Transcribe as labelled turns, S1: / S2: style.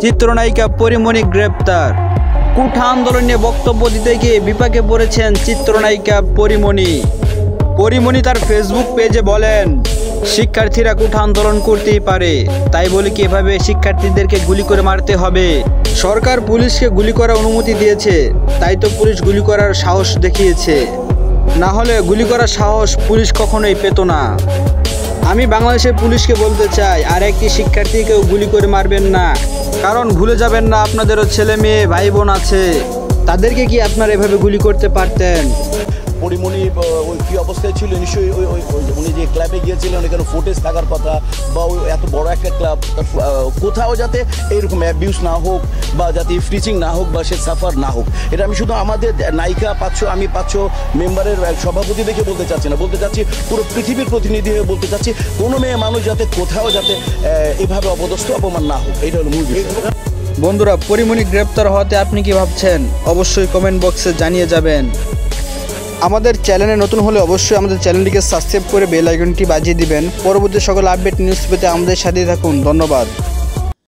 S1: চিত্রনায়িকা পরীমনি গ্রেপ্তার। কোঠা আন্দোলন নিয়ে বক্তব্য দিতে গিয়ে বিপাকে পড়েছেন চিত্রনায়িকা পরীমনি। পরীমনি তার ফেসবুক পেজে বলেন, শিক্ষার্থীরা কোঠা আন্দোলন করতেই পারে, তাই বলে কি এভাবে শিক্ষার্থীদেরকে গুলি করে মারতে হবে? সরকার পুলিশকে গুলি করার অনুমতি দিয়েছে, তাই তো পুলিশ গুলি করার সাহস দেখিয়েছে, না হলে গুলি করার সাহস পুলিশ কখনোই পেত না। আমি বাংলাদেশের পুলিশকে বলতে চাই, আর একটি শিক্ষার্থীকেও গুলি করে মারবেন না, কারণ ভুলে যাবেন না আপনাদেরও ছেলে মেয়ে ভাই বোন আছে, তাদেরকে কি আপনারা এভাবে গুলি করতে পারতেন?
S2: পরীমনি ওই কী অবস্থায় ছিল নিশ্চয়ই উনি যে ক্লাবে গিয়েছিলেন ওখানে ফুটেজ থাকার কথা, বা ওই এত বড় একটা ক্লাব, কোথাও যাতে এইরকম অ্যাবিউজ না হোক বা যাতে ফ্রিচিং না হোক বা সে সাফার না হোক, এটা আমি শুধু আমাদের নায়িকা 500 আমি 500 মেম্বারের সভাপতি দেখে বলতে চাচ্ছি না, বলতে চাচ্ছি পুরো পৃথিবীর প্রতিনিধি হয়ে বলতে চাচ্ছি, কোনো মেয়ে মানুষ যাতে কোথাও যাতে এভাবে অপদস্থ অপমান না হোক, এটা হলো মূল বিষয়।
S1: বন্ধুরা, পরীমনি গ্রেপ্তার হওয়াতে আপনি কি ভাবছেন? অবশ্যই কমেন্ট বক্সে জানিয়ে যাবেন। আমাদের চ্যানেলে নতুন হলে অবশ্যই আমাদের চ্যানেলটিকে সাবস্ক্রাইব করে বেল আইকনটি বাজিয়ে দিবেন। পরবর্তী সকল আপডেট নিউজ পেতে আমাদের সাথে থাকুন। ধন্যবাদ।